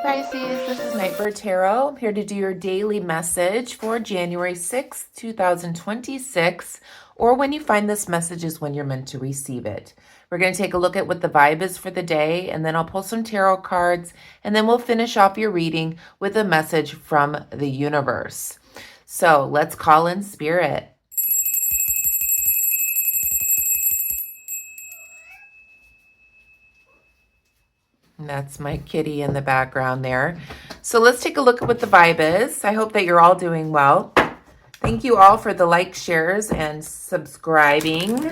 Pisces, this is NightBird Tarot. I'm here to do your daily message for January 6th, 2026, or when you find this message is when you're meant to receive it. We're going to take a look at what the vibe is for the day, and then I'll pull some tarot cards, and then we'll finish off your reading with a message from the universe. So let's call in spirit. And that's my kitty in the background there. So let's take a look at what the vibe is. I hope that you're all doing well. Thank you all for the likes, shares, and subscribing.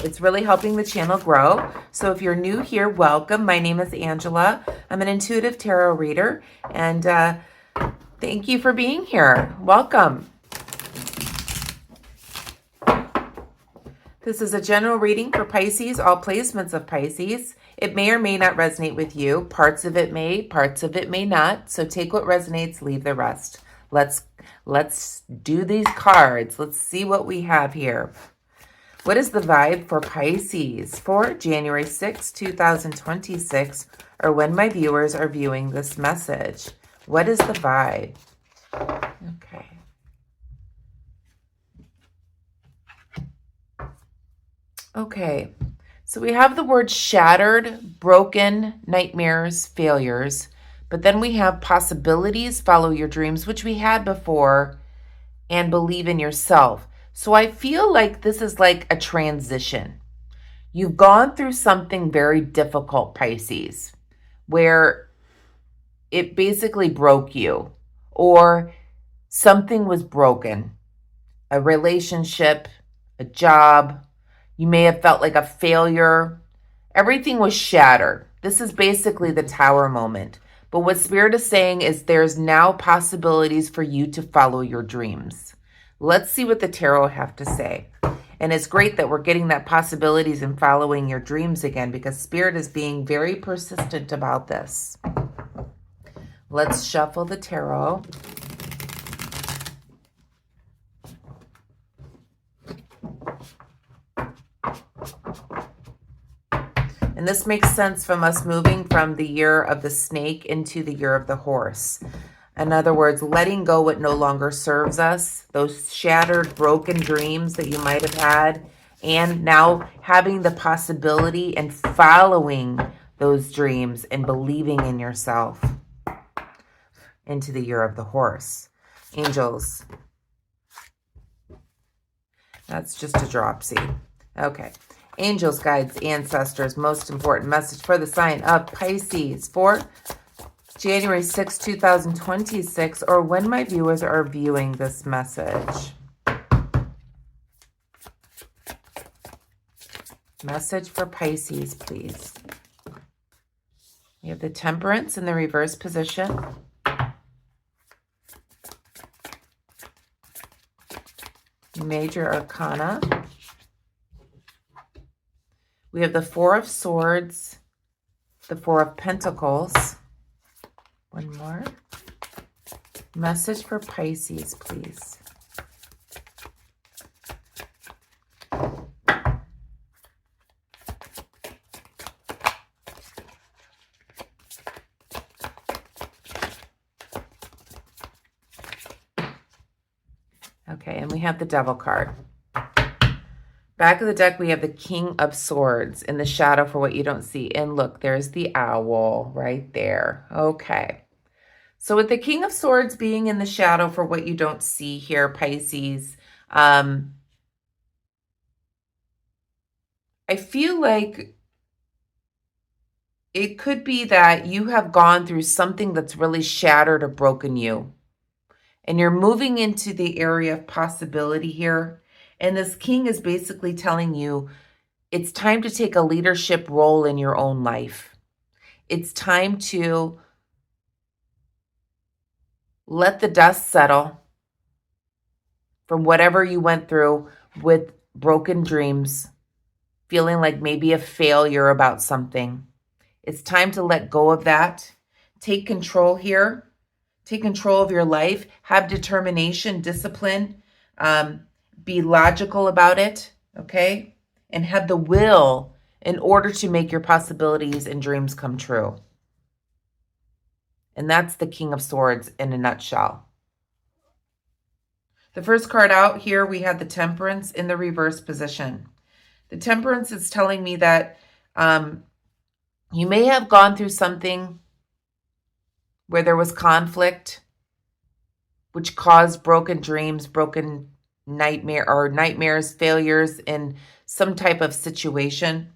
It's really helping the channel grow. So if you're new here, welcome. My name is Angela. I'm an intuitive tarot reader, and thank you for being here. Welcome. This is a general reading for Pisces, all placements of Pisces. It may or may not resonate with you. Parts of it may not. So take what resonates, leave the rest. Let's do these cards. Let's see what we have here. What is the vibe for Pisces for January 6, 2026, or when my viewers are viewing this message? What is the vibe? Okay. Okay. So we have the word shattered, broken, nightmares, failures, but then we have possibilities, follow your dreams, which we had before, and believe in yourself. So I feel like this is like a transition. You've gone through something very difficult, Pisces, where it basically broke you, or something was broken, a relationship, a job. You may have felt like a failure. Everything was shattered. This is basically the tower moment. But what Spirit is saying is there's now possibilities for you to follow your dreams. Let's see what the tarot have to say. And it's great that we're getting that possibilities and following your dreams again, because Spirit is being very persistent about this. Let's shuffle the tarot. And this makes sense from us moving from the year of the snake into the year of the horse. In other words, letting go what no longer serves us, those shattered, broken dreams that you might have had, and now having the possibility and following those dreams and believing in yourself into the year of the horse. Angels. That's just a dropsy. Okay. Angels, guides, ancestors, most important message for the sign of Pisces for January 6, 2026, or when my viewers are viewing this message. Message for Pisces, please. We have the Temperance in the reverse position. Major Arcana. We have the Four of Swords, the Four of Pentacles. One more. Message for Pisces, please. Okay, and we have the Devil card. Back of the deck, we have the King of Swords in the shadow for what you don't see. And look, there's the owl right there. Okay. So with the King of Swords being in the shadow for what you don't see here, Pisces, I feel like it could be that you have gone through something that's really shattered or broken you. And you're moving into the area of possibility here. And this king is basically telling you it's time to take a leadership role in your own life. It's time to let the dust settle from whatever you went through with broken dreams, feeling like maybe a failure about something. It's time to let go of that. Take control here. Take control of your life. Have determination, discipline. Be logical about it, okay? And have the will in order to make your possibilities and dreams come true. And that's the King of Swords in a nutshell. The first card out here, we had the Temperance in the reverse position. The Temperance is telling me that you may have gone through something where there was conflict, which caused broken dreams, broken nightmares, failures in some type of situation.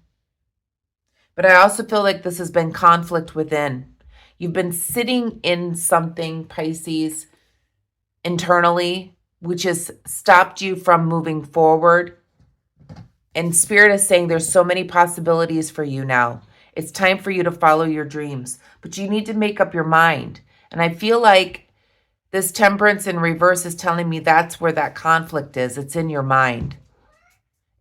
But I also feel like this has been conflict within. You've been sitting in something, Pisces, internally, which has stopped you from moving forward. And Spirit is saying there's so many possibilities for you now. It's time for you to follow your dreams, but you need to make up your mind. And I feel like this Temperance in reverse is telling me that's where that conflict is. It's in your mind.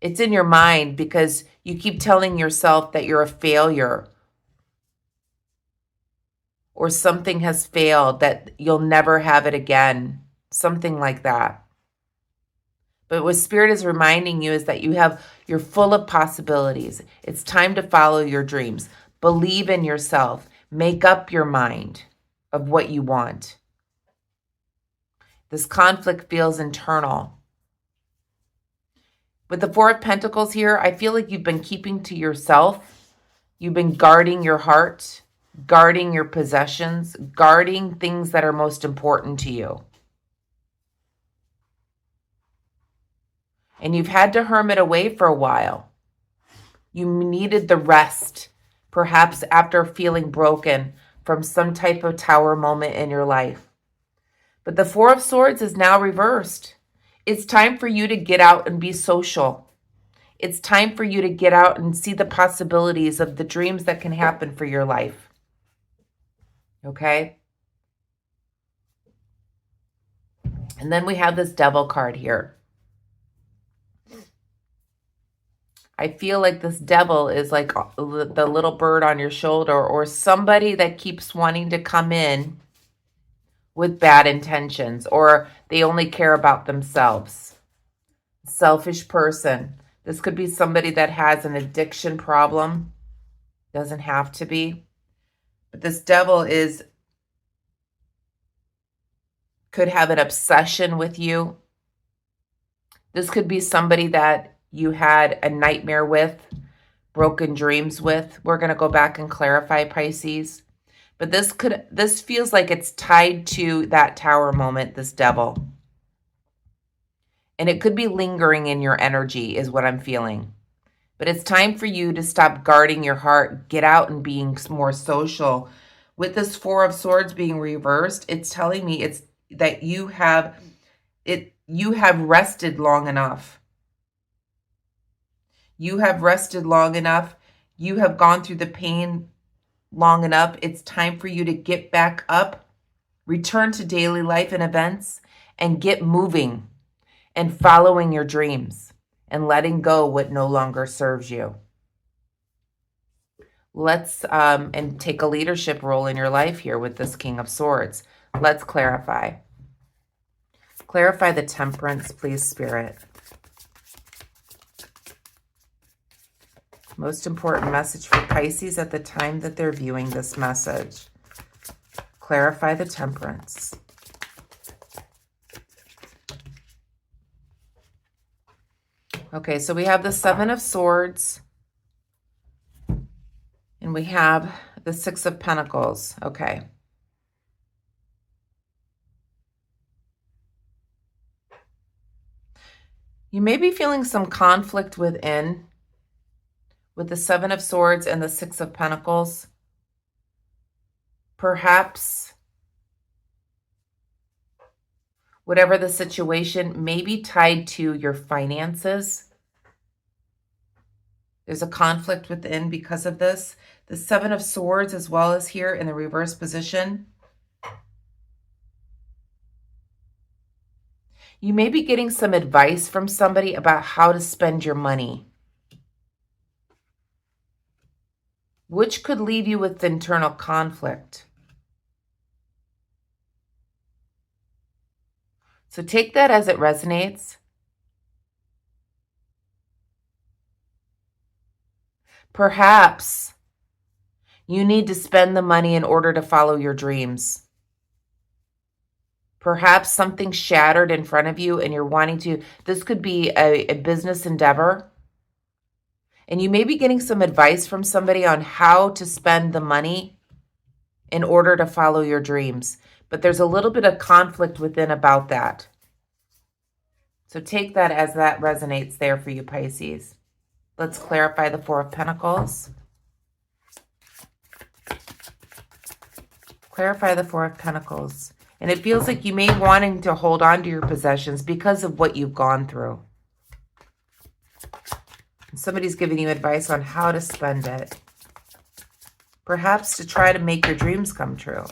It's in your mind because you keep telling yourself that you're a failure or something has failed, that you'll never have it again, something like that. But what Spirit is reminding you is that you're full of possibilities. It's time to follow your dreams. Believe in yourself. Make up your mind of what you want. This conflict feels internal. With the Four of Pentacles here, I feel like you've been keeping to yourself. You've been guarding your heart, guarding your possessions, guarding things that are most important to you. And you've had to hermit away for a while. You needed the rest, perhaps after feeling broken from some type of tower moment in your life. But the Four of Swords is now reversed. It's time for you to get out and be social. It's time for you to get out and see the possibilities of the dreams that can happen for your life. Okay? And then we have this Devil card here. I feel like this Devil is like the little bird on your shoulder, or somebody that keeps wanting to come in with bad intentions, or they only care about themselves. Selfish person. This could be somebody that has an addiction problem. Doesn't have to be. But this Devil could have an obsession with you. This could be somebody that you had a nightmare with, broken dreams with. We're going to go back and clarify, Pisces. But this feels like it's tied to that tower moment, this Devil. And it could be lingering in your energy is what I'm feeling. But it's time for you to stop guarding your heart, get out and being more social. With this Four of Swords being reversed, it's telling me it's that you have rested long enough. You have rested long enough. You have gone through the pain long enough. It's time for you to get back up, return to daily life and events, and get moving and following your dreams and letting go what no longer serves you. Let's and take a leadership role in your life here with this King of Swords. Let's clarify. Clarify the Temperance, please, Spirit. Most important message for Pisces at the time that they're viewing this message. Clarify the Temperance. Okay, so we have the Seven of Swords. And we have the Six of Pentacles. Okay. You may be feeling some conflict within with the Seven of Swords and the Six of Pentacles. Perhaps whatever the situation may be tied to your finances. There's a conflict within because of this. The Seven of Swords as well as here in the reverse position. You may be getting some advice from somebody about how to spend your money, which could leave you with internal conflict. So take that as it resonates. Perhaps You need to spend the money in order to follow your dreams. Perhaps something shattered in front of you and you're wanting to, this could be a business endeavor. And you may be getting some advice from somebody on how to spend the money in order to follow your dreams. But there's a little bit of conflict within about that. So take that as that resonates there for you, Pisces. Let's clarify the Four of Pentacles. Clarify the Four of Pentacles. And it feels like you may be wanting to hold on to your possessions because of what you've gone through. Somebody's giving you advice on how to spend it. Perhaps to try to make your dreams come true.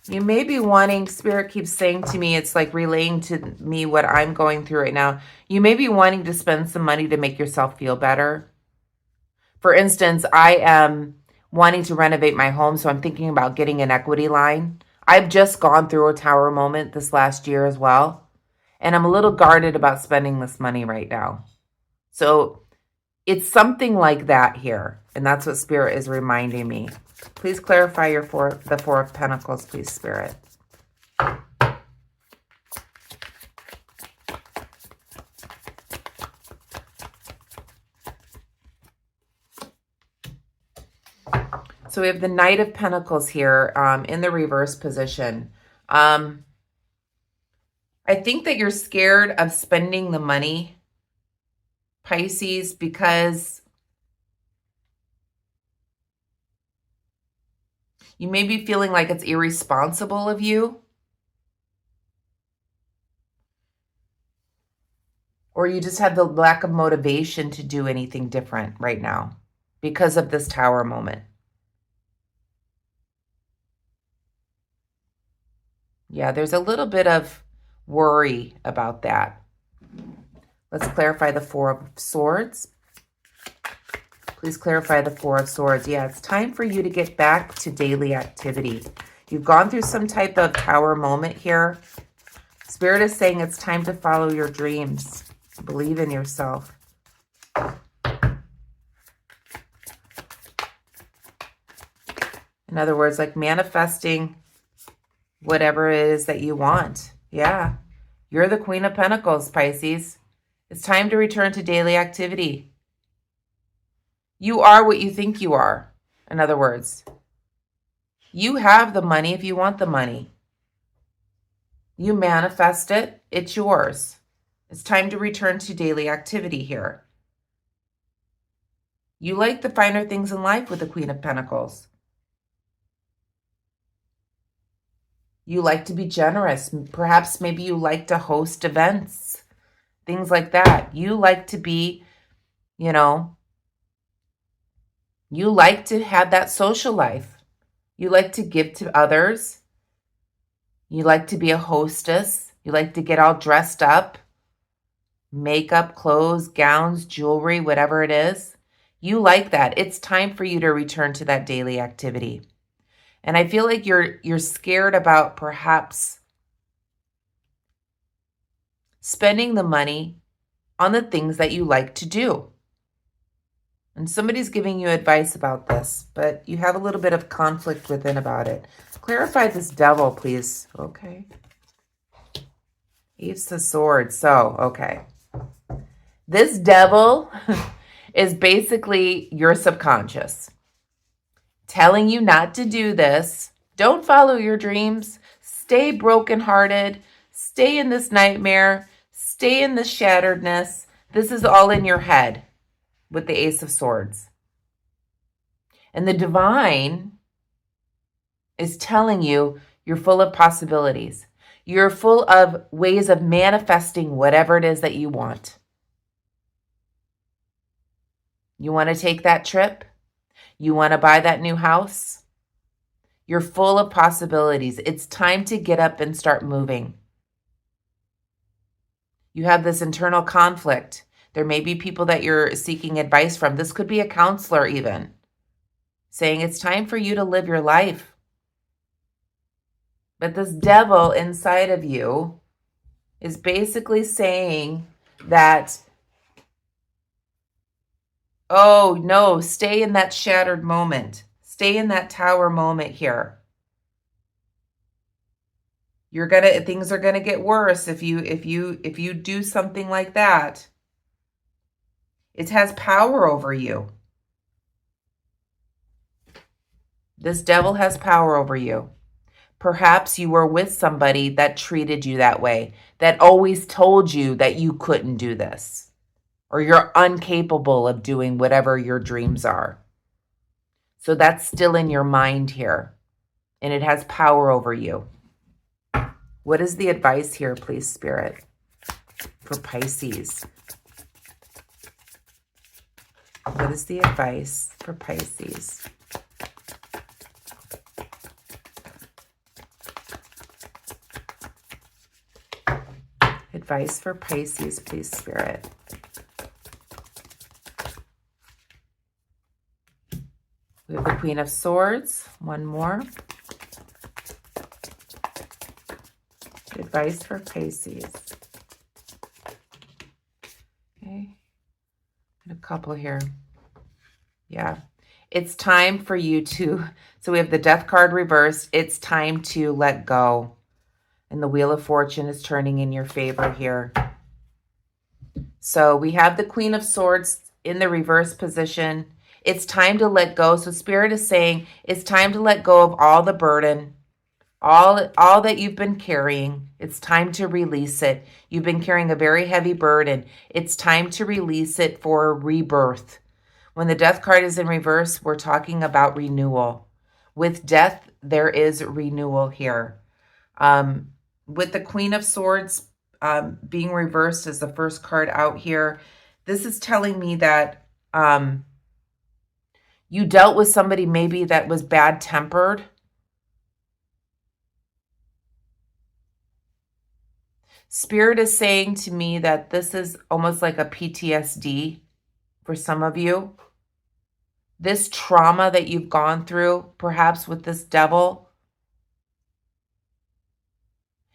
You may be wanting, Spirit keeps saying to me, it's like relaying to me what I'm going through right now. You may be wanting to spend some money to make yourself feel better. For instance, I am wanting to renovate my home, so I'm thinking about getting an equity line. I've just gone through a tower moment this last year as well, and I'm a little guarded about spending this money right now. So it's something like that here, and that's what Spirit is reminding me. Please clarify the Four of Pentacles, please, Spirit. So we have the Knight of Pentacles here in the reverse position. I think that you're scared of spending the money, Pisces, because you may be feeling like it's irresponsible of you. Or you just have the lack of motivation to do anything different right now because of this tower moment. Yeah, there's a little bit of worry about that. Let's clarify the Four of Swords. Please clarify the Four of Swords. Yeah, it's time for you to get back to daily activity. You've gone through some type of tower moment here. Spirit is saying it's time to follow your dreams. Believe in yourself. In other words, like manifesting whatever it is that you want. Yeah, you're the Queen of Pentacles, Pisces. It's time to return to daily activity. You are what you think you are. In other words, you have the money if you want the money. You manifest it, it's yours. It's time to return to daily activity here. You like the finer things in life with the Queen of Pentacles. You like to be generous. Perhaps maybe you like to host events, things like that. You like to be, you like to have that social life. You like to give to others. You like to be a hostess. You like to get all dressed up. Makeup, clothes, gowns, jewelry, whatever it is. You like that. It's time for you to return to that daily activity. And I feel like you're scared about perhaps spending the money on the things that you like to do. And somebody's giving you advice about this, but you have a little bit of conflict within about it. Clarify this Devil, please. Okay. Ace of Swords. So, okay. This Devil is basically your subconscious telling you not to do this. Don't follow your dreams. Stay brokenhearted. Stay in this nightmare. Stay in this shatteredness. This is all in your head with the Ace of Swords. And the Divine is telling you you're full of possibilities. You're full of ways of manifesting whatever it is that you want. You want to take that trip? You want to buy that new house? You're full of possibilities. It's time to get up and start moving. You have this internal conflict There may be people that you're seeking advice from. This could be a counselor even, saying it's time for you to live your life. But this devil inside of you is basically saying that, oh no, stay in that shattered moment. Stay in that tower moment here. Things are gonna get worse if you do something like that. It has power over you. This devil has power over you. Perhaps you were with somebody that treated you that way, that always told you that you couldn't do this, or you're incapable of doing whatever your dreams are. So that's still in your mind here, and it has power over you. What is the advice here, please, Spirit, for Pisces? What is the advice for Pisces? Advice for Pisces, please, Spirit. We have the Queen of Swords. One more. Advice for Pisces. Okay. And a couple here. Yeah. It's time for you to, so we have the Death card reversed. It's time to let go. And the Wheel of Fortune is turning in your favor here. So we have the Queen of Swords in the reverse position. It's time to let go. So Spirit is saying it's time to let go of all the burden, all that you've been carrying. It's time to release it. You've been carrying a very heavy burden. It's time to release it for rebirth. When the Death card is in reverse, we're talking about renewal. With death, there is renewal here. With the Queen of Swords being reversed as the first card out here, this is telling me that you dealt with somebody maybe that was bad-tempered. Spirit is saying to me that this is almost like a PTSD for some of you. This trauma that you've gone through, perhaps with this devil,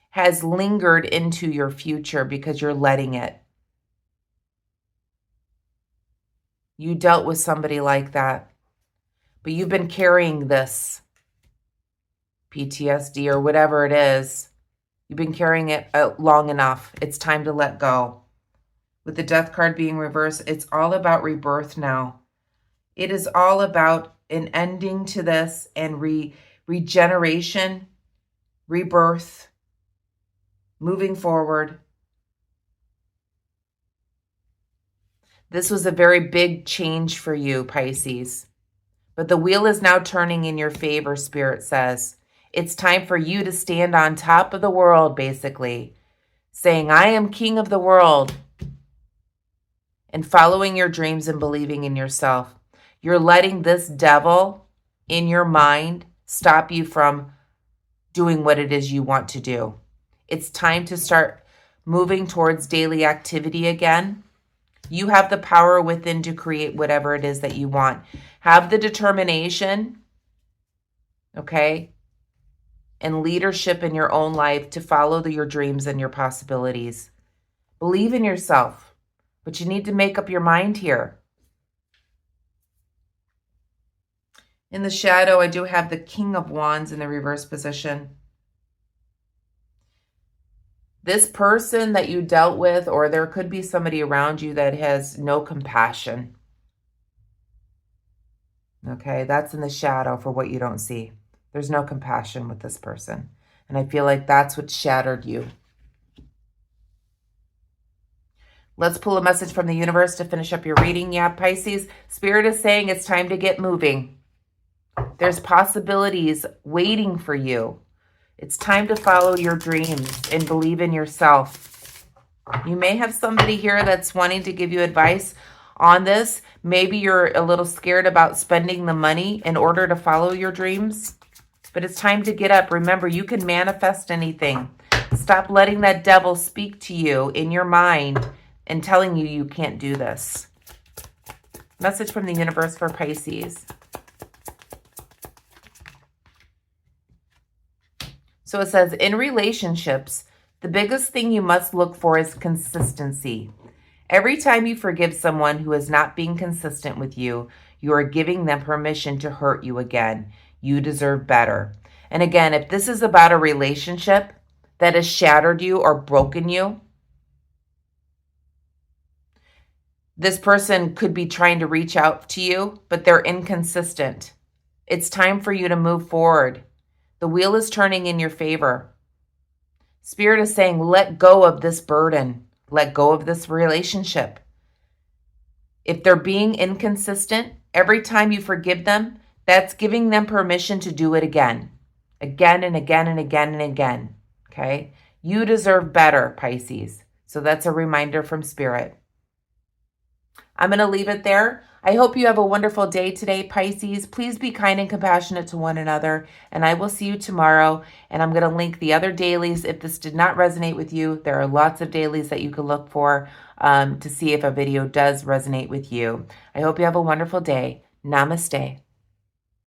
has lingered into your future because you're letting it. You dealt with somebody like that, but you've been carrying this PTSD or whatever it is. You've been carrying it long enough. It's time to let go. With the Death card being reversed, it's all about rebirth now. It is all about an ending to this and regeneration, rebirth, moving forward. This was a very big change for you, Pisces. But the wheel is now turning in your favor, Spirit says. It's time for you to stand on top of the world, basically, saying, I am king of the world, and following your dreams and believing in yourself. You're letting this devil in your mind stop you from doing what it is you want to do. It's time to start moving towards daily activity again. You have the power within to create whatever it is that you want. Have the determination, okay, and leadership in your own life to follow your dreams and your possibilities. Believe in yourself, but you need to make up your mind here. In the shadow, I do have the King of Wands in the reverse position. This person that you dealt with, or there could be somebody around you that has no compassion. Okay, that's in the shadow for what you don't see. There's no compassion with this person. And I feel like that's what shattered you. Let's pull a message from the universe to finish up your reading. Yeah, Pisces, Spirit is saying it's time to get moving. There's possibilities waiting for you. It's time to follow your dreams and believe in yourself. You may have somebody here that's wanting to give you advice on this. Maybe you're a little scared about spending the money in order to follow your dreams. But it's time to get up. Remember, you can manifest anything. Stop letting that devil speak to you in your mind and telling you you can't do this. Message from the universe for Pisces. So it says, in relationships, the biggest thing you must look for is consistency. Every time you forgive someone who is not being consistent with you, you are giving them permission to hurt you again. You deserve better. And again, if this is about a relationship that has shattered you or broken you, this person could be trying to reach out to you, but they're inconsistent. It's time for you to move forward. The wheel is turning in your favor. Spirit is saying, let go of this burden. Let go of this relationship. If they're being inconsistent, every time you forgive them, that's giving them permission to do it again. Again and again and again and again. Okay? You deserve better, Pisces. So that's a reminder from Spirit. I'm going to leave it there. I hope you have a wonderful day today, Pisces. Please be kind and compassionate to one another, and I will see you tomorrow. And I'm going to link the other dailies. If this did not resonate with you, there are lots of dailies that you can look for to see if a video does resonate with you. I hope you have a wonderful day. Namaste.